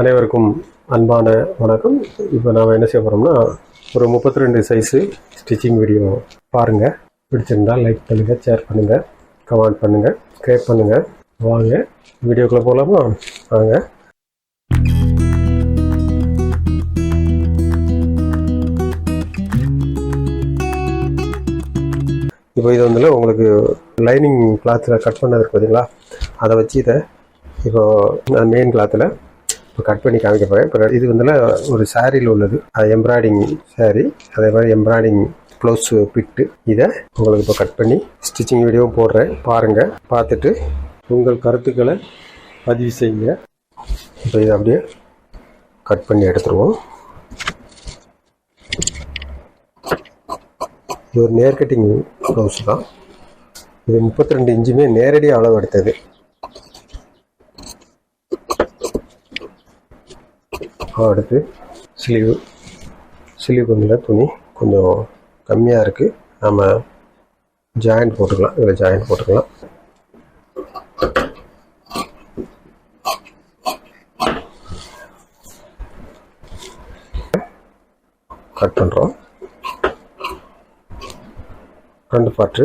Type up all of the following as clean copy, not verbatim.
அனைவருக்கும் அன்பான வணக்கம். இப்போ நாம் என்ன செய்ய போகிறோம்னா, ஒரு 32 சைஸு ஸ்டிச்சிங் வீடியோ பாருங்கள். பிடிச்சிருந்தால் லைக் பண்ணுங்கள், ஷேர் பண்ணுங்கள், கமெண்ட் பண்ணுங்கள், சப்ஸ்கிரைப் பண்ணுங்கள். வாங்க வீடியோக்குள்ளே போகலாமா? வாங்க. இப்போ இது வந்து உங்களுக்கு லைனிங் கிளாத்தில் கட் பண்ணதுக்கு பார்த்தீங்களா, அதை வச்சு இதை இப்போது மெயின் கிளாத்தில் இப்போ கட் பண்ணி காமிக்க போகிறேன். இப்போ இது வந்து ஒரு சாரியில் உள்ளது, அது எம்ப்ராய்டிங் சாரீ, அதே மாதிரி எம்ப்ராய்டிங் ப்ளவுஸ் பிட்டு. இதை உங்களுக்கு இப்போ கட் பண்ணி ஸ்டிச்சிங் வீடியோவும் போடுறேன், பாருங்கள். பார்த்துட்டு உங்கள் கருத்துக்களை பதிவு செய்யுங்க. இப்போ இதை அப்படியே கட் பண்ணி எடுத்துருவோம். இது ஒரு நேர் கட்டிங் ப்ளவுஸ் தான். இது 32 இன்ச்சுமே நேரடி அளவு எடுத்தது. அடுத்து ஸ்லீவ் கொஞ்சம் துணி கொஞ்சம் கம்மியாக இருக்குது, நம்ம ஜாயிண்ட் போட்டுக்கலாம். இதில் ஜாயிண்ட் போட்டுக்கலாம். கட் பண்ணுறோம். ரெண்டு பாட்டு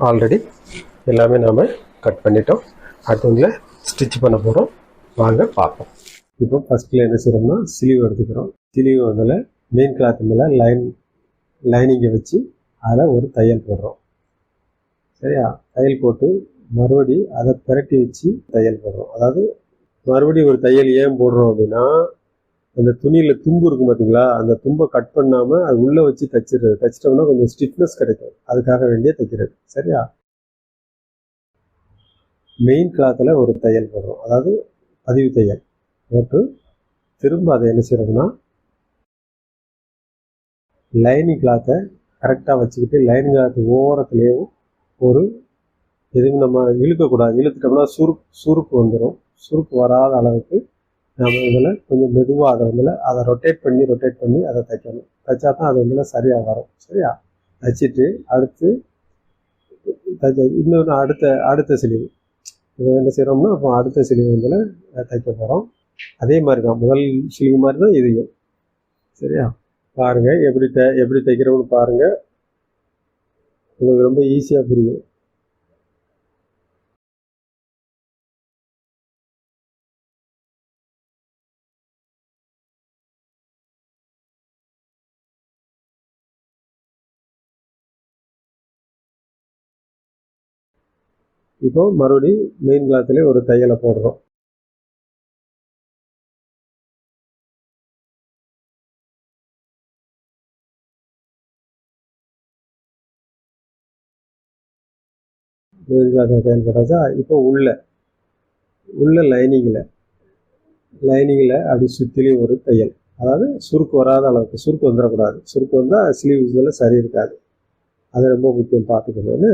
ஆல்ரெடி எல்லாமே நாம் கட் பண்ணிட்டோம். அடுத்து வந்து ஸ்டிச் பண்ண போகிறோம். வாங்க பார்ப்போம். இப்போ ஃபஸ்ட்டில் என்ன செய்யறோம்னா, ஸ்லீவ் எடுத்துக்கிறோம். ஸ்லீவ் அதில் மெயின் கிளாத் மேலே லைனிங்கை வச்சு அதில் ஒரு தையல் போடுறோம். சரியா? தையல் போட்டு மறுபடி அதை பிரட்டி வச்சு தையல் போடுறோம். அதாவது மறுபடியும் ஒரு தையல் ஏன் போடுறோம் அப்படின்னா, அந்த துணியில் தும்பு இருக்கும் பார்த்தீங்களா, அந்த தும்பை கட் பண்ணாமல் அது உள்ளே வச்சு தைச்சிட்டோம்னா கொஞ்சம் ஸ்டிஃப்னஸ் கிடைக்கும். அதுக்காக வேண்டிய தைக்கிறது. சரியா? மெயின் கிளாத்தில் ஒரு தையல் போடுறோம், அதாவது பதிவு தையல் போட்டு திரும்ப அதை என்ன செய்யறோம்னா, லைனிங் கிளாத்தை கரெக்டாக வச்சுக்கிட்டு லைனிங் கிளாத்து ஓரத்துலேயும் ஒரு எதுவும் நம்ம இழுக்கக்கூடாது. இழுத்துட்டோம்னா சுருக்கு வந்துடும். சுருக்கு வராத அளவுக்கு நம்ம இதில் கொஞ்சம் மெதுவாக அதை ரொட்டேட் பண்ணி அதை தைக்கணும். தைச்சா தான் அது சரியாக வரும். சரியா? தைச்சிட்டு அடுத்து இன்னொன்று அடுத்த சிலிவு இதை என்ன செய்கிறோம்னா, அப்போ அடுத்த சிலிவு தைக்க போகிறோம். அதே மாதிரி தான், முதல் சிலிவு மாதிரி தான் இதையும். சரியா? பாருங்கள், எப்படி தைக்கிறோம்னு பாருங்கள். உங்களுக்கு ரொம்ப ஈஸியாக புரியும். இப்போ மறுபடியும் மெயின் கிளாத்திலே ஒரு தையலை போடுறோம். மெயின் கிளாத்தில் தையல் போட்டாச்சா? இப்போ உள்ள லைனிங்கில் அப்படி சுற்றிலையும் ஒரு தையல். அதாவது சுருக்கு வராத அளவுக்கு, சுருக்கு வந்துடக்கூடாது. சுருக்கு வந்தால் ஸ்லீவ்ஸில் சரி இருக்காது. அது ரொம்ப முக்கியம், பார்த்துக்கணும்னு.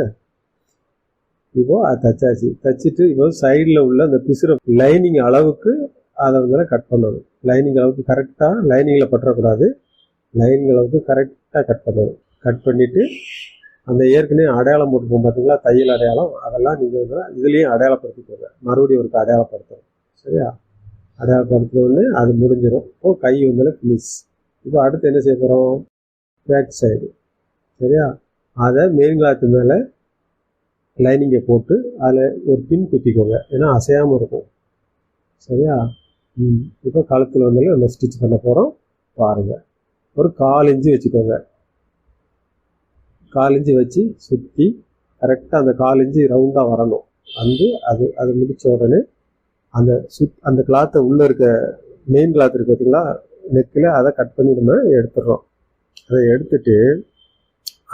இப்போ அது தைச்சிட்டு இப்போ சைடில் உள்ள அந்த பிசுற லைனிங் அளவுக்கு அதை கட் பண்ணணும். லைனிங் அளவுக்கு கரெக்டாக, லைனிங்கில் பற்றக்கூடாது. லைனிங் அளவுக்கு கரெக்டாக கட் பண்ணணும். கட் பண்ணிவிட்டு அந்த ஏற்கனவே அடையாளம் போட்டுப்போம் பார்த்தீங்களா, தையல் அடையாளம், அதெல்லாம் நீங்கள் இதுலேயும் அடையாளப்படுத்திக்கோங்க. மறுபடியும் ஒரு அடையாளப்படுத்தணும். சரியா? அடையாளப்படுத்தினோடனே அது முடிஞ்சிடும். இப்போ கை ஃபினிஷ். இப்போ அடுத்து என்ன செய்ய போகிறோம்? Back side. சரியா? அதை மெயின் கிளாத்து மேலே லைனிங்கை போட்டு அதில் ஒரு பின் குத்திக்கோங்க, ஏன்னா அசையாமல் இருக்கும். சரியா? இப்போ கழுத்தில் நம்ம ஸ்டிச் பண்ண போகிறோம். பாருங்கள், ஒரு 1/4 இன்ச்சு வச்சுக்கோங்க. 1/4 இன்ச்சு வச்சு சுற்றி கரெக்டாக அந்த 1/4 இன்ச்சு ரவுண்டாக வரணும். அது முடித்த உடனே அந்த கிளாத்தை உள்ளே இருக்க மெயின் கிளாத் இருக்குது பார்த்தீங்களா, நெக்கில், அதை கட் பண்ணி நம்ம எடுத்துடுறோம். அதை எடுத்துட்டு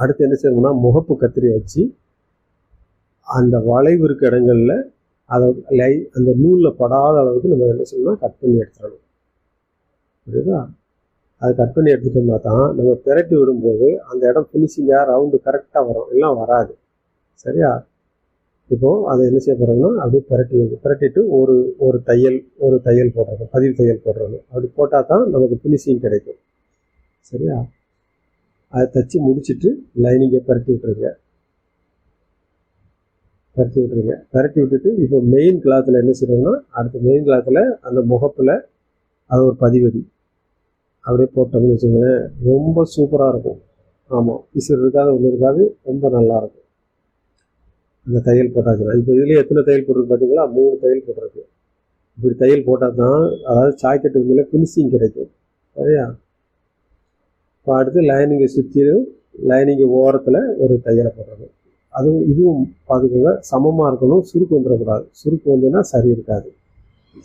அடுத்து என்ன செய்யணும்னா, முகப்பு கத்திரி வச்சு அந்த வளைவு இருக்க இடங்களில் அதை அந்த நூலில் படாத அளவுக்கு நம்ம என்ன செய்யணும்னா கட் பண்ணி எடுத்துடணும். புரியுதா? அதை கட் பண்ணி எடுத்துட்டோம்னா தான் நம்ம பிரட்டி விடும்போது அந்த இடம் ஃபினிஷிங்காக ரவுண்டு கரெக்டாக வரும், எல்லாம் வராது. சரியா? இப்போது அதை என்ன செய்ய போகிறோம்னா அப்படியே பிரட்டிட்டு ஒரு தையல் போடுறோம், பதிவு தையல் போடுறோம். அப்படி போட்டால் தான் நமக்கு ஃபினிஷிங் கிடைக்கும். சரியா? அதை தைச்சி முடிச்சுட்டு லைனிங்கை பரட்டி விட்டுருங்க. பரட்டி விட்டுட்டு இப்போ மெயின் கிளாத்தில் என்ன செய்யணும்னா அடுத்த மெயின் கிளாத்தில் அந்த முகப்பில் அது ஒரு பதிவடி அப்படியே போட்டோம்னு வச்சுக்கோங்களேன், ரொம்ப சூப்பராக இருக்கும். ஆமாம், பிசுறு இருக்காது, ஒன்று இருக்காது, ரொம்ப நல்லாயிருக்கும். அந்த தையல் போட்டாச்சுன்னா இப்போ இதுலேயே எத்தனை தையல் போட்டிருக்கு பார்த்தீங்களா? 3 தையல் போட்டிருக்கு. இப்படி தையல் போட்டால் தான் அதாவது ஜாக்கெட்டு மேலே ஃபினிஷிங் கிடைக்கும். சரியா? இப்போ அடுத்து லைனிங்கை சுற்றிலும் லைனிங்கை ஓரத்தில் ஒரு தையலை போடுறது. அதுவும் இதுவும் பார்த்துக்கோங்க, சமமாக இருக்கணும், சுருக்கு வந்துடக்கூடாது. சுருக்கு வந்துன்னா சரி இருக்காது.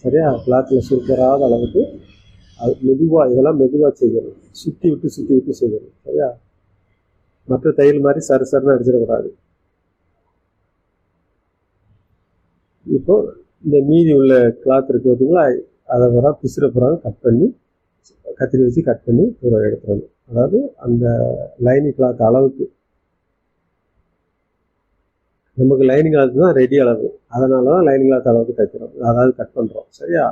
சரியா? கிளாத்தில் சுருக்கு வராத அளவுக்கு அது மெதுவாக, இதெல்லாம் மெதுவாக செய்யணும், சுற்றி விட்டு செய்யணும். சரியா? மற்ற தையல் மாதிரி சருன்னு அடிச்சிடக்கூடாது. இப்போ இந்த மீதி உள்ள கிளாத் இருக்குது பார்த்தீங்களா, அதை வர பிசுறப்புறம் கட் பண்ணி கத்திரி வச்சு கட் பண்ணி எடுத்துடணும். அதாவது அந்த லைனிங் கிளாத் அளவுக்கு, நமக்கு லைனிங் கிளாத் தான் ரெடி அளவு, அதனால தான் லைனிங் கிளாத் அளவுக்கு தைக்கிறோம், அதாவது கட் பண்ணுறோம். சரியா?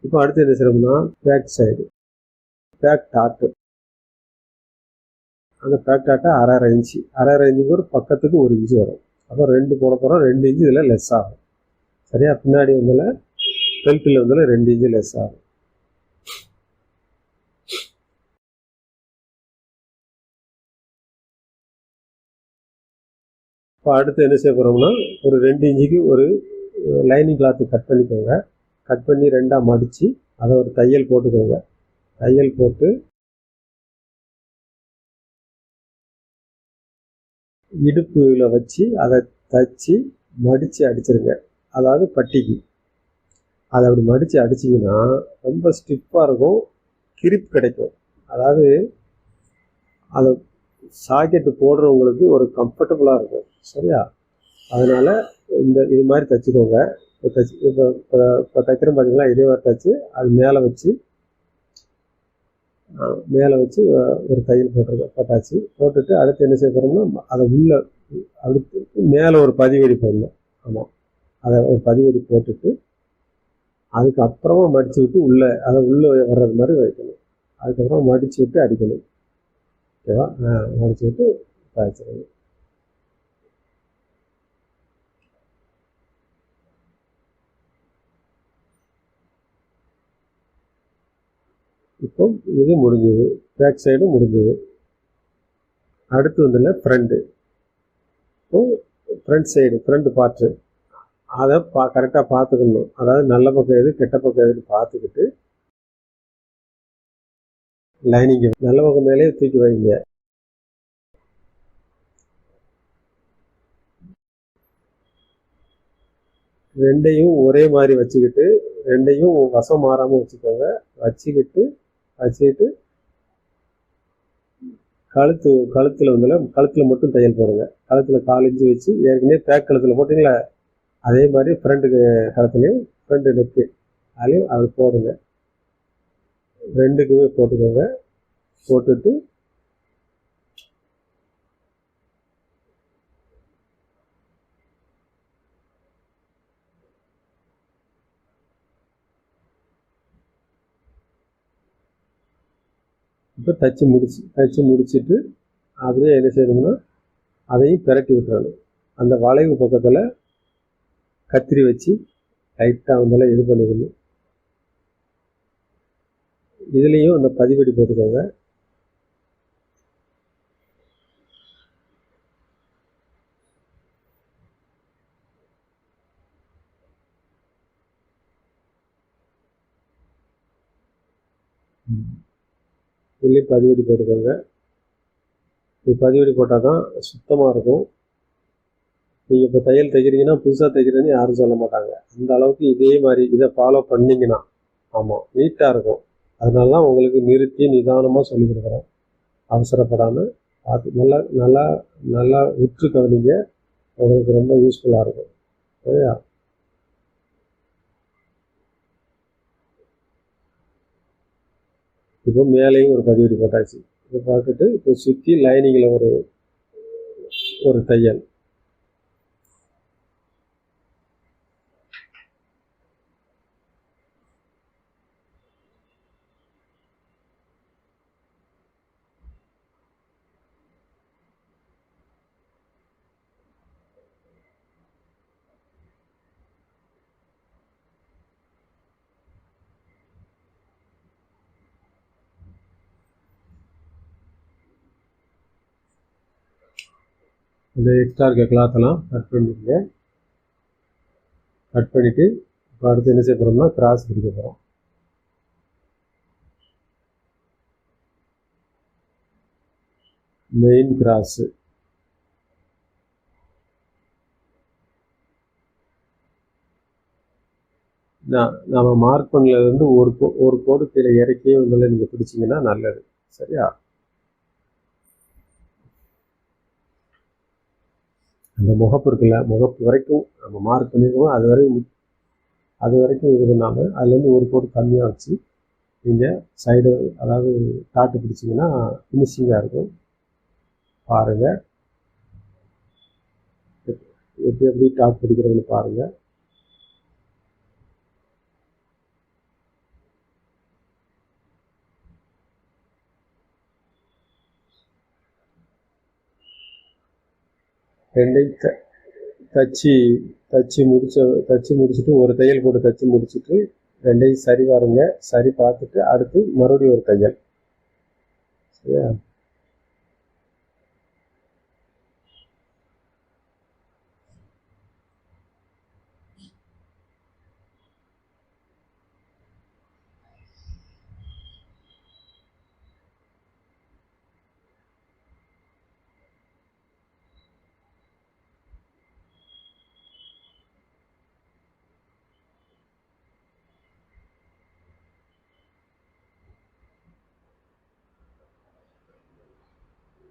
இப்போ அடுத்து என்ன செய்யணும்னா பேக் சைடு பேக் டாட்டு, அந்த பேக் டாட்டை 1/2 இன்ச்சு, 1/2 இன்ச்சுக்கு ஒரு பக்கத்துக்கு 1 இன்ச்சு வரும். அப்போ 2 போட போகிறோம், 2 இன்ச்சு இதில் லெஸ் ஆகும். சரியா? பின்னாடி வந்தால பெல்ட்டில் வந்தால 2 இன்ச்சு லெஸ் ஆகும். இப்போ அடுத்து என்ன செய்ய போகிறோம்னா ஒரு 2 இன்ச்சுக்கு ஒரு லைனிங் கிளாத்து கட் பண்ணிக்கோங்க. கட் பண்ணி 2ஆக மடித்து அதை ஒரு தையல் போட்டுக்கோங்க. தையல் போட்டு இடுப்பில் வச்சு அதை தைச்சி மடித்து அடிச்சிருங்க. அதாவது பட்டிக்கு அதை அப்படி மடித்து அடிச்சிங்கன்னா ரொம்ப ஸ்டிஃபாக இருக்கும், கிரிப் கிடைக்கும். அதாவது அதை சாக்கெட்டு போடுறவங்களுக்கு ஒரு கம்ஃபர்டபுளாக இருக்கும். சரியா? அதனால் இது மாதிரி தைச்சிக்கோங்க. இப்போ தைக்கிறோம் பார்த்தீங்களா, இதே மாதிரி தைச்சி அது மேலே வச்சு ஒரு தையல் போட்டாச்சு. போட்டுட்டு அடுத்து என்ன செய்ய போகிறோம்னா அதை உள்ளே அடுத்து மேலே ஒரு பதிவடி போடணும். ஆமாம், அதை ஒரு பதிவடி போட்டுட்டு அதுக்கப்புறமா மடித்து விட்டு அதை உள்ளே வர்றது மாதிரி வைக்கணும். அதுக்கப்புறம் மடித்து விட்டு அடிக்கணும். ஓகேவா? மடித்து விட்டு தைச்சிடணும். இப்போ இது முடிஞ்சது, பேக் சைடும் முடிஞ்சது. அடுத்து வந்துல ஃப்ரண்ட்டு. இப்போ ஃப்ரண்ட் சைடு, ஃப்ரண்ட் பார்ட்டு அதை கரெக்டாக பார்த்துக்கணும். அதாவது நல்ல பக்கம் எது கெட்ட பக்கம் எதுன்னு பார்த்துக்கிட்டு லைனிங்கை நல்ல பக்கம் மேலே தூக்கி வைங்க. ரெண்டையும் ஒரே மாதிரி வச்சுக்கிட்டு, ரெண்டையும் வசம் மாறாமல் வச்சுக்கோங்க. வச்சுக்கிட்டு கழுத்தில் கழுத்தில் மட்டும் தையல் போடுங்க. கழுத்தில் 4 இன்ச்சு வச்சு ஏற்கனவே பேக் கழுத்தில் போட்டிங்களா, அதே மாதிரி ஃப்ரண்ட்டுக்கு கழுத்துலையும் ஃப்ரண்ட் நெக்கு அதுலேயும் அது போடுங்க. 2க்குமே போட்டுக்கோங்க. போட்டுட்டு இப்போ தைச்சி முடிச்சுட்டு அப்படியே என்ன செய்யணும்னா அதையும் பிரட்டி விட்டுறணும். அந்த வளைவு பக்கத்தில் கத்திரி வச்சு லைட்டாக வந்தாலும் இது பண்ணிக்கணும். இதுலேயும் அந்த பதிவடி போட்டுக்கோங்க. இதுலேயும் பதிவடி போட்டுக்கோங்க. இது பதிவடி போட்டால் தான் சுத்தமாக இருக்கும். நீங்கள் இப்போ தையல் தைக்கிறீங்கன்னா புதுசாக தைக்கிறேன்னு யாரும் சொல்ல மாட்டாங்க. அந்த அளவுக்கு இதே மாதிரி இதை ஃபாலோ பண்ணிங்கன்னா ஆமாம் நீட்டாக இருக்கும். அதனால தான் உங்களுக்கு நிறுத்தி நிதானமாக சொல்லிக் கொடுக்குறேன். அவசரப்படாமல் பார்த்து நல்லா நல்லா நல்லா உற்று கவனிங்க, உங்களுக்கு ரொம்ப யூஸ்ஃபுல்லாக இருக்கும். சரியா? இப்போ மேலேயும் ஒரு பதிவடி போட்டாச்சு. இதை பார்த்துட்டு இப்போ சுற்றி லைனிங்கில் ஒரு தையல். இந்த எக்ஸ்ட்ரா இருக்க கிளாத்தெல்லாம் கட் பண்ணிடுங்க. கட் பண்ணிவிட்டு இப்போ அடுத்து என்ன செய்ய போகிறோம்னா கிராஸ் பிடிக்க போகிறோம். மெயின் கிராஸு நம்ம மார்க் பண்ணலேருந்து ஒரு கோடு கீழே இறக்கியே வந்து நீங்கள் பிடிச்சிங்கன்னா நல்லது. சரியா? அந்த முகப்பு இருக்குல்ல, முகப்பு வரைக்கும் நம்ம மார்க் பண்ணியிருக்கோம், அது வரைக்கும் இது பண்ணாமல் அதுலேருந்து ஒரு கோடு கம்மியாக வச்சு நீங்கள் சைடு அதாவது டாட்டு பிடிச்சிங்கன்னா ஃபினிஷிங்காக இருக்கும். பாருங்கள் எப்படி டாட் பிடிக்கிறதுன்னு பாருங்கள். ரெண்டையும் தச்சு முடிச்சுட்டு ஒரு தையல் போட்டு தச்சு முடிச்சுட்டு ரெண்டையும் சரி பாருங்க. சரி பார்த்துட்டு அடுத்து மறுபடியும் ஒரு தையல். சரியா?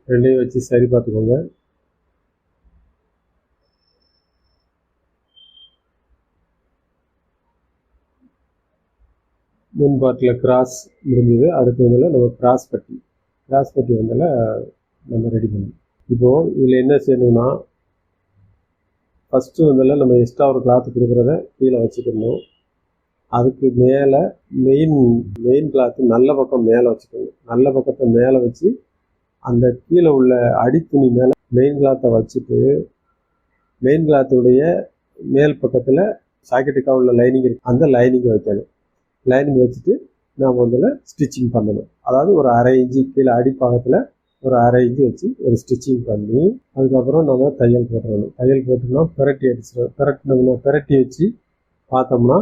ரெண்டையும் வச்சு சரி பார்த்துக்கோங்க. முன் பார்ட்டில் கிராஸ் முடிஞ்சது. அடுத்து வந்து நம்ம கிராஸ் பட்டி வந்து நம்ம ரெடி பண்ணணும். இப்போது இதில் என்ன செய்யணும்னா ஃபஸ்ட்டு வந்து நம்ம எக்ஸ்ட்ரா ஒரு கிளாத்து கொடுக்குறத கீழே வச்சுக்கணும். அதுக்கு மேலே மெயின் கிளாத்து நல்ல பக்கம் மேலே வச்சுக்கணும். நல்ல பக்கத்தை மேலே வச்சு அந்த கீழே உள்ள அடித்துணி மேலே மெயின் கிளாத்தை வச்சுட்டு மெயின் கிளாத்துடைய மேல் பக்கத்தில் சாக்கெட்டுக்காக உள்ள லைனிங் இருக்குது, அந்த லைனிங்கை வைக்கணும். லைனிங் வச்சுட்டு நாம் வந்து ஸ்டிச்சிங் பண்ணணும். அதாவது ஒரு 1/2 இன்ச்சு கீழே அடிப்பாகத்தில் ஒரு 1/2 இன்ச்சு வச்சு ஒரு ஸ்டிச்சிங் பண்ணி அதுக்கப்புறம் நம்ம தையல் போட்டுடணும். தையல் போட்டோம்னா பிரட்டி வச்சு பார்த்தோம்னா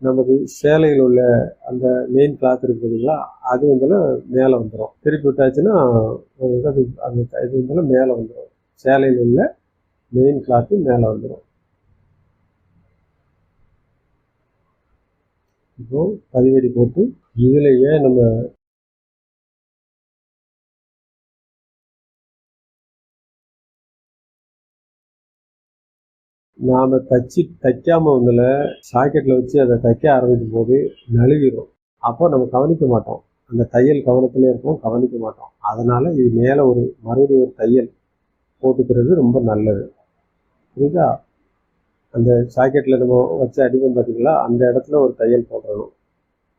நமக்கு சேலையில் உள்ள அந்த மெயின் கிளாத் இருக்குதுங்களா, அது வந்து மேலே வந்துடும். திருப்பி விட்டாச்சுன்னா அது அந்த இது வந்து மேலே வந்துடும். சேலையில் உள்ள மெயின் கிளாத்து மேலே வந்துடும். இப்போ பதிவடி போட்டு இதுலேயே நம்ம நாம் தைக்காமல் வந்து சாக்கெட்டில் வச்சு அதை தைக்க ஆரம்பிக்கும் போது நழுவிடும். அப்போ நம்ம கவனிக்க மாட்டோம். அந்த தையல் கவனத்திலே இருக்கும், கவனிக்க மாட்டோம். அதனால் இது மேலே மறுபடியும் ஒரு தையல் போட்டுக்கிறது ரொம்ப நல்லது. புரியுதா? அந்த சாக்கெட்டில் நம்ம வச்சு அடிப்போம் பார்த்தீங்களா, அந்த இடத்துல ஒரு தையல் போட்டுடணும்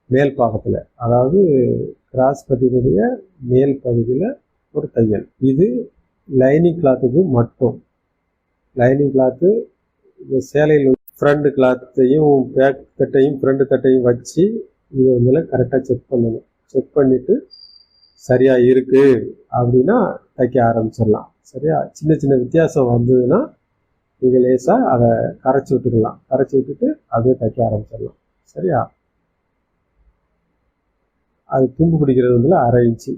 மேல் பாகத்தில். அதாவது கிராஸ் பட்டினுடைய மேல் பகுதியில் ஒரு தையல். இது லைனிங் கிளாத்துக்கு மட்டும். லைனிங் கிளாத்து இந்த சேலையில் ஃப்ரண்ட் கிளாத்தையும் பேக் தட்டையும் ஃப்ரண்ட் தட்டையும் வச்சு இதை வந்து கரெக்டாக செக் பண்ணணும். செக் பண்ணிவிட்டு சரியாக இருக்குது அப்படின்னா தைக்க ஆரம்பிச்சிடலாம். சரியா? சின்ன சின்ன வித்தியாசம் வந்ததுன்னா நீங்கள் லேசாக அதை கரைச்சி விட்டுக்கலாம். கரைச்சி விட்டுட்டு அப்படியே தைக்க ஆரம்பிச்சிடலாம். சரியா? அது தும்பு பிடிக்கிறது வந்து 1/2 இன்ச்சு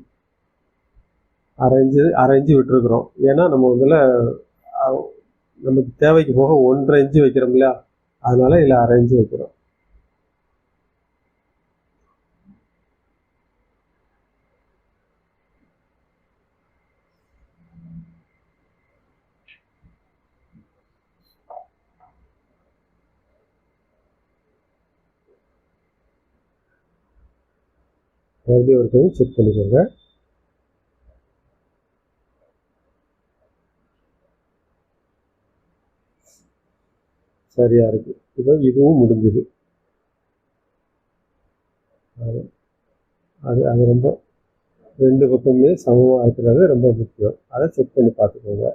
விட்டுருக்குறோம். ஏன்னா நம்ம வந்து நமக்கு தேவைக்கு போக 1.5 இன்ச்சு வைக்கிறோம் இல்லையா, அதனால இதில் 1/2 இன்ச்சு வைக்கிறோம். மறுபடியும் ஒரு டைம் செக் பண்ணிக்கோங்க. சரியா இருக்கு. இப்போ இதுவும் முடிஞ்சுது. அது ரொம்ப 2 பக்கமே சமமாக இருக்கிறது ரொம்ப முக்கியம். அதை செக் பண்ணி பார்த்துக்கோங்க.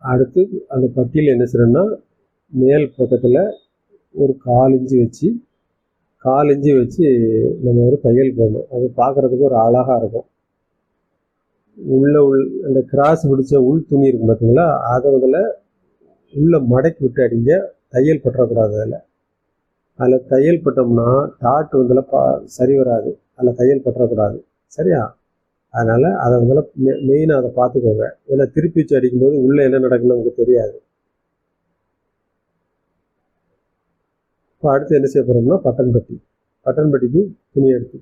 அடுத்து அந்த பட்டியில் என்ன செய்யணும்னா மேல் பக்கத்தில் ஒரு 1/4 இன்ச்சு வச்சு கால் இஞ்சி வச்சு நம்ம ஒரு தையல் போடணும். அது பார்க்குறதுக்கு ஒரு அழகாக இருக்கும். அந்த கிராஸ் பிடிச்ச உள் துணி இருக்கும் பார்த்தீங்களா, அதை உள்ள மடக்கி விட்டு அடிங்க. தையல் பற்றக்கூடாது. அதில் தையல் பட்டோம்னா டாட் சரி வராது. அதில் தையல் பற்றக்கூடாது. சரியா? அதனால் அதை மெயினாக அதை பார்த்துக்கோங்க. ஏன்னா திருப்பி வச்சு அடிக்கும்போது உள்ளே என்ன நடக்குன்னு உங்களுக்கு தெரியாது. இப்போ அடுத்து என்ன செய்ய போகிறோம்னா பட்டன் பட்டிக்கு துணி எடுத்து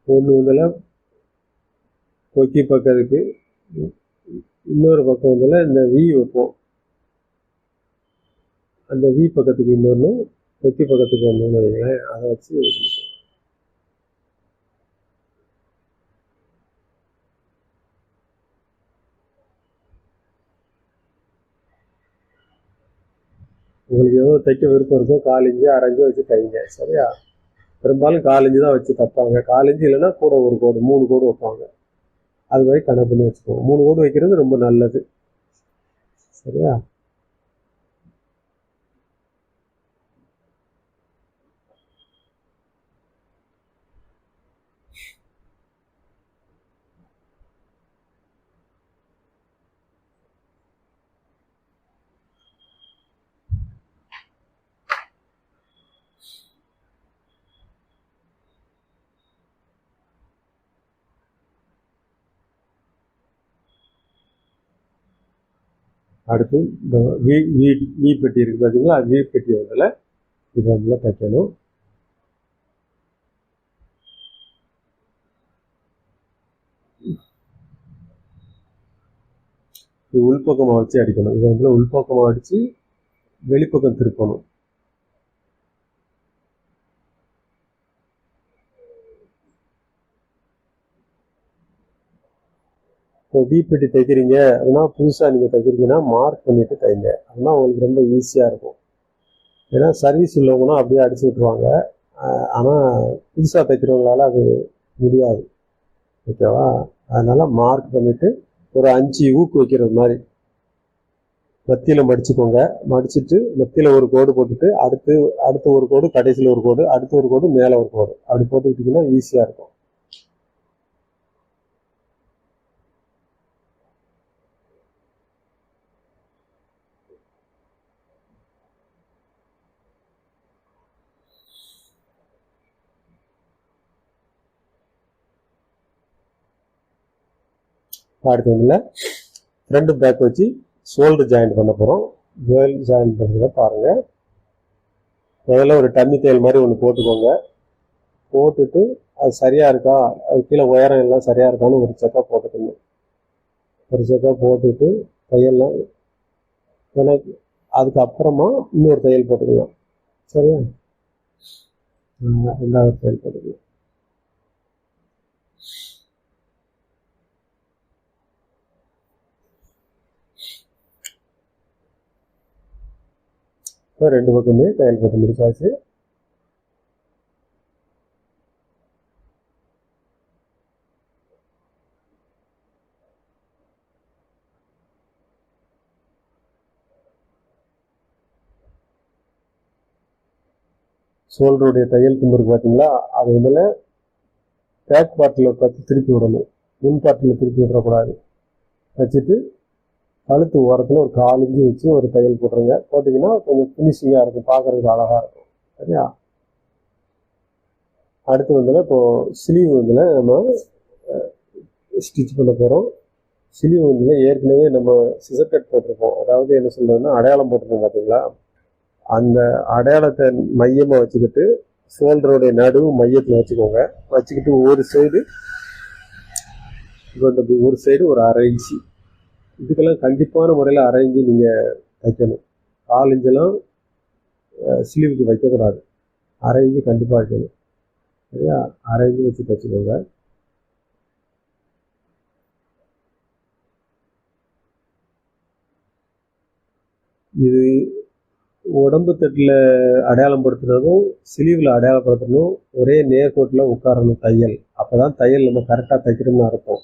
ஒன்று கொக்கி பக்கத்துக்கு, இன்னொரு பக்கம் இந்த வி வைப்போம். அந்த வி பக்கத்துக்கு இன்னொன்று, கொக்கி பக்கத்துக்கு ஒன்று வைங்களேன். அதை வச்சு உங்களுக்கு எவ்வளோ தைக்க விருப்பம் இருக்கோ 4 இன்ச்சு 1/2 இன்ச்சு வச்சு தைங்க. சரியா? பெரும்பாலும் 4 இன்ச்சு தான் வச்சு தைப்பாங்க. 4 இன்ச்சு இல்லைன்னா கூட ஒரு கோடு 3 கோடு வைப்பாங்க. அது மாதிரி கணக்கு பண்ணி வச்சுக்கோங்க. 3 கோடு வைக்கிறது ரொம்ப நல்லது. சரியா? அடுத்து இந்த வி பெட்டி இருக்குது பார்த்தீங்களா, வி பெட்டி இது தைக்கணும். இது உள்பக்கமாக வச்சு அடிக்கணும். இதை உள்பக்கமாக அடித்து வெளிப்பக்கம் திருப்பணும். இப்போ வி பெட்டி தைக்கிறீங்க அப்படின்னா, புதுசாக நீங்கள் தைக்கிறீங்கன்னா மார்க் பண்ணிவிட்டு தைங்க. அப்படின்னா உங்களுக்கு ரொம்ப ஈஸியாக இருக்கும். ஏன்னா சர்வீஸ் உள்ளவங்கன்னா அப்படியே அடிச்சு விட்ருவாங்க. ஆனால் புதுசாக தைக்கிறவங்களால அது முடியாது. ஓகேவா? அதனால் மார்க் பண்ணிவிட்டு ஒரு 5 ஊக்கு வைக்கிறது மாதிரி மத்தியில் மடிச்சுக்கோங்க. மடிச்சுட்டு மத்தியில் ஒரு கோடு போட்டுட்டு அடுத்து ஒரு கோடு, கடைசியில் ஒரு கோடு, அடுத்து ஒரு கோடு, மேலே ஒரு கோடு, அப்படி போட்டுக்கிட்டிங்கன்னா ஈஸியாக இருக்கும். அடுத்து ஃப்ரண்ட் பேக் வச்சு ஷோல்டர் ஜாயின் பண்ண போகிறோம். ஜாயின் பண்ணுறத பாருங்கள். முதல்ல ஒரு டம்மி தையல் மாதிரி ஒன்று போட்டுக்கோங்க. போட்டுட்டு அது சரியாக இருக்கா, அது கீழே உயரம் எல்லாம் சரியாக இருக்கான்னு ஒரு செக்கப் போட்டுக்கணும். ஒரு செக்கப் போட்டுட்டு தையல்லாம் எனக்கு அதுக்கப்புறமா இன்னொரு தையல் போட்டுக்கலாம். சரியா? 2வது தையல் போட்டுக்கலாம். இப்போ 2 பக்கமே தையல் போட்டு முடிச்சாச்சு. ஷோல்டருடைய தையல் தும்பு இருக்கு பார்த்தீங்களா, அது பேக் பார்ட்டில் பார்த்து திருப்பி விடணும். முன் பார்ட்டில் திருப்பி விடக்கூடாது. வச்சுட்டு கழுத்து ஓரத்தில் ஒரு 4 இன்ச்சு வச்சு ஒரு தையல் போட்டுருங்க. போட்டிங்கன்னா கொஞ்சம் ஃபினிஷிங்காக இருக்கும், பார்க்குறதுக்கு அழகாக இருக்கும். சரியா? அடுத்து இப்போது ஸ்லீவ் நம்ம ஸ்டிச் பண்ண போகிறோம். ஸ்லீவ் ஏற்கனவே நம்ம சிசர் கட் போட்டிருப்போம். அதாவது என்ன சொல்கிறதுன்னா அடையாளம் போட்டிருக்கோம் பார்த்தீங்களா, அந்த அடையாளத்தை மையமாக வச்சுக்கிட்டு ஷோல்டருடைய நடுவு மையத்தில் வச்சுக்கோங்க. வச்சுக்கிட்டு ஒரு சைடு ஒரு சைடு ஒரு 1/2 இன்ச்சு, இதுக்கெல்லாம் கண்டிப்பான முறையில் 1/2 இன்ச்சு நீங்கள் தைக்கணும். 4 இன்ச்செல்லாம் ஸ்லீவுக்கு வைக்கக்கூடாது. 1/2 இன்ச்சு கண்டிப்பாக வைக்கணும். சரியா? 1/2 இன்ச்சு வச்சு தைச்சிக்கோங்க. உடம்பு தட்டில் அடையாளம் படுத்துறதும் ஸ்லீவில் அடையாளப்படுத்தணும் ஒரே நேர்கோட்டில் உட்காரணும் தையல். அப்போ தான் தையல் நம்ம கரெக்டாக தைக்கிறோம்னு அர்த்தம்.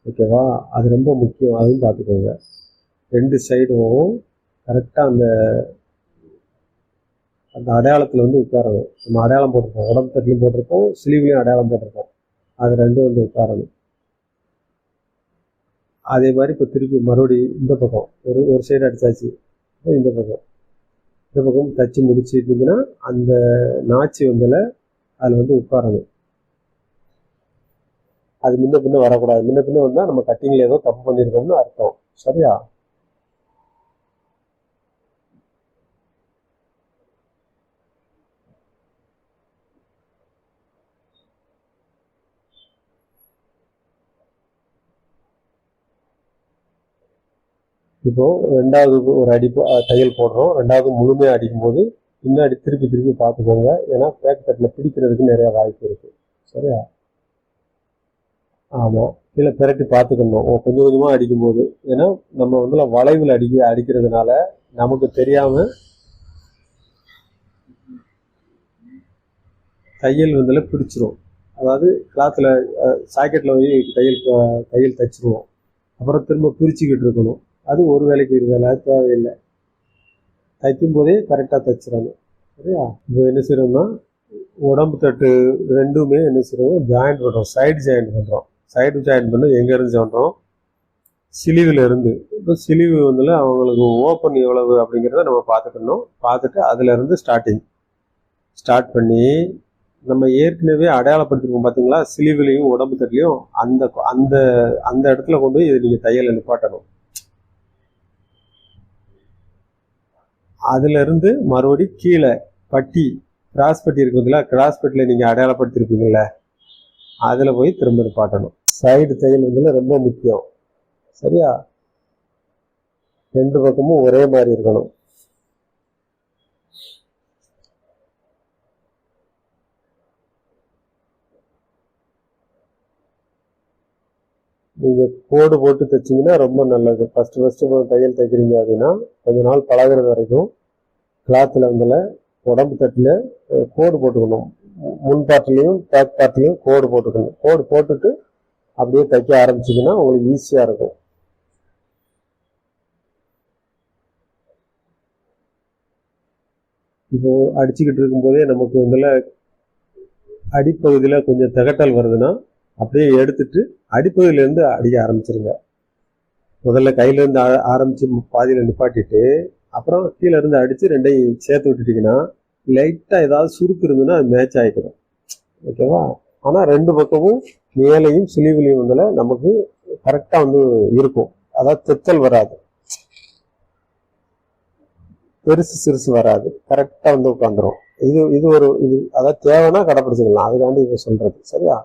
ஓகேவா? அது ரொம்ப முக்கியம். அதையும் பார்த்துக்கோங்க. 2 சைடும் கரெக்டாக அந்த அந்த அடையாளத்தில் வந்து உட்காரணும். நம்ம அடையாளம் போட்டிருக்கோம், உடம்பு தட்டிலையும் போட்டிருக்கோம், ஸ்லீவ்லையும் அடையாளம் போட்டிருக்கோம். அது ரெண்டும் வந்து உட்காரணும். அதே மாதிரி இப்போ திருப்பி மறுபடியும் இந்த பக்கம் ஒரு சைடு அடித்தாச்சு, இந்த பக்கம் தச்சு முடிச்சுட்டிங்கன்னா அந்த நாச்சி வந்தல அதில் வந்து உட்காரணும். அது முன்ன பின்ன வரக்கூடாது. முன்ன பின்ன வந்தால் நம்ம கட்டிங்கில் ஏதோ தப்பு பண்ணியிருக்கோம்னு அர்த்தம். சரியா? இப்போ 2வது ஒரு அடி தையல் போடுறோம். 2வது முழுமையாக அடிக்கும்போது பின்னாடி திருப்பி பார்த்துக்கோங்க. ஏன்னா பேக் தட்டில் பிடிக்கிறதுக்கு நிறைய வாய்ப்பு இருக்குது. சரியா? ஆமாம், கீழே பிரட்டி பார்த்துக்கணும் கொஞ்சம் கொஞ்சமாக அடிக்கும்போது. ஏன்னா நம்ம வந்து வளைவில் அடிக்கிறதுனால நமக்கு தெரியாமல் தையல் வந்து பிடிச்சிரும். அதாவது கிளாத்தில் சாக்கெட்டில் போய் தையல் தைச்சிருவோம். அப்புறம் திரும்ப பிரிச்சுக்கிட்டு இருக்கணும். அது ஒரு வேலைக்கு 2 வேலை, தேவையில்லை. தைக்கும் போதே கரெக்டாக தைச்சிடணும். சரியா? இப்போ என்ன செய்யறோம்னா உடம்பு தட்டு ரெண்டுமே என்ன செய்யறோம், ஜாயிண்ட் பண்ணுறோம். சைடு ஜாயிண்ட் பண்ணுறோம். சைடு ஜாயிண்ட் பண்ண எங்கேருந்து பண்ணுறோம்? சிலிவில் இருந்து. இப்போ சிலிவு வந்து அவங்களுக்கு ஓப்பன் எவ்வளவு அப்படிங்கிறத நம்ம பார்த்துக்கணும். பார்த்துட்டு அதுலேருந்து ஸ்டார்ட் பண்ணி நம்ம ஏற்கனவே அடையாளப்படுத்திருக்கோம் பார்த்தீங்களா? சிலிவிலையும் உடம்பு தட்டிலையும் அந்த அந்த அந்த இடத்துல கொண்டு இதை நீங்கள் தையலை நிப்பாட்டணும். அதுலேருந்து மறுபடி கீழே பட்டி, கிராஸ் பட்டி இருக்குதுல, கிராஸ் பட்டியில் நீங்கள் அடையாளப்படுத்திருப்பீங்கள, அதில் போய் திரும்ப நிப்பாட்டணும். சைடு தையல் வந்து ரொம்ப முக்கியம். சரியா? 2 பக்கமும் ஒரே மாதிரி இருக்கணும். நீங்கள் கோடு போட்டு தைச்சிங்கன்னா ரொம்ப நல்லது. ஃபஸ்ட்டு தையல் தைக்கிறீங்க அப்படின்னா கொஞ்ச நாள் பழகிறது வரைக்கும் கிளாத்தில் வந்து உடம்பு தட்டில் கோடு போட்டுக்கணும். முன் பாட்டிலையும் பேக் பாட்டிலையும் கோடு போட்டுக்கணும். கோடு போட்டுட்டு அப்படியே தைக்க ஆரம்பிச்சிங்கன்னா உங்களுக்கு ஈஸியாக இருக்கும். இப்போ அடிச்சுக்கிட்டு இருக்கும்போதே நமக்கு வந்து அடிப்பகுதியில் கொஞ்சம் திகட்டல் வருதுன்னா அப்படியே எடுத்துட்டு அடிப்பகுதியிலேருந்து அடிக்க ஆரம்பிச்சிருங்க. முதல்ல கையிலேருந்து ஆரம்பித்து பாதியில் நிப்பாட்டிட்டு அப்புறம் கீழே இருந்து அடித்து 2ஐயும் சேர்த்து விட்டுட்டிங்கன்னா லைட்டாக ஏதாவது சுருக்கு இருந்துன்னா அது மேட்ச் ஆகிக்கிறோம். ஓகேவா? ஆனால் 2 பக்கமும் மேலையும் சிலிவிலையும் வந்து நமக்கு கரெக்டாக வந்து இருக்கும். அதாவது தெத்தல் வராது, பெருசு சிறுசு வராது, கரெக்டாக வந்து உட்காந்துரும். இது அதாவது தேவைன்னா கடைப்பிடிச்சிக்கலாம். அதுக்காண்டி இதை சொல்கிறது. சரியா?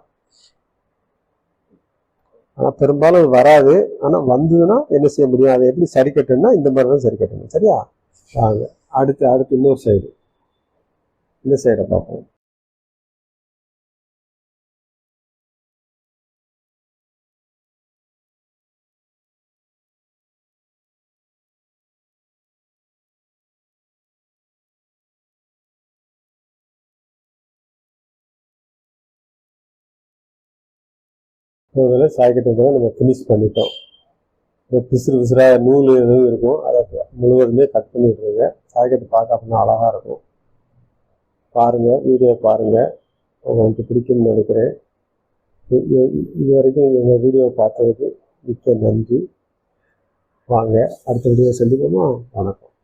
ஆனால் பெரும்பாலும் வராது. ஆனால் வந்ததுன்னா என்ன செய்ய முடியும்? அதை எப்படி சரி கட்டணும்னா இந்த மாதிரி தான் சரி கட்டணும். சரியா? வாங்க அடுத்து இன்னொரு சைடு, இந்த சைடை பார்ப்போம். இதில் சாக்கெட் வந்து நம்ம ஃபினிஷ் பண்ணிட்டோம். பிசுறாக நூல் எதுவும் இருக்கும், அதை முழுவதுமே கட் பண்ணி விட்டுருங்க. சாக்கெட்டு பார்க்க அப்படின்னா அழகாக இருக்கும். பாருங்கள், வீடியோ பாருங்கள், உங்களுக்கு பிடிக்கும்னு நினைக்கிறேன். இது வரைக்கும் எங்கள் வீடியோ பார்த்ததுக்கு மிக்க நன்றி. வாங்க அடுத்த வீடியோ சந்திப்போமா? வணக்கம்.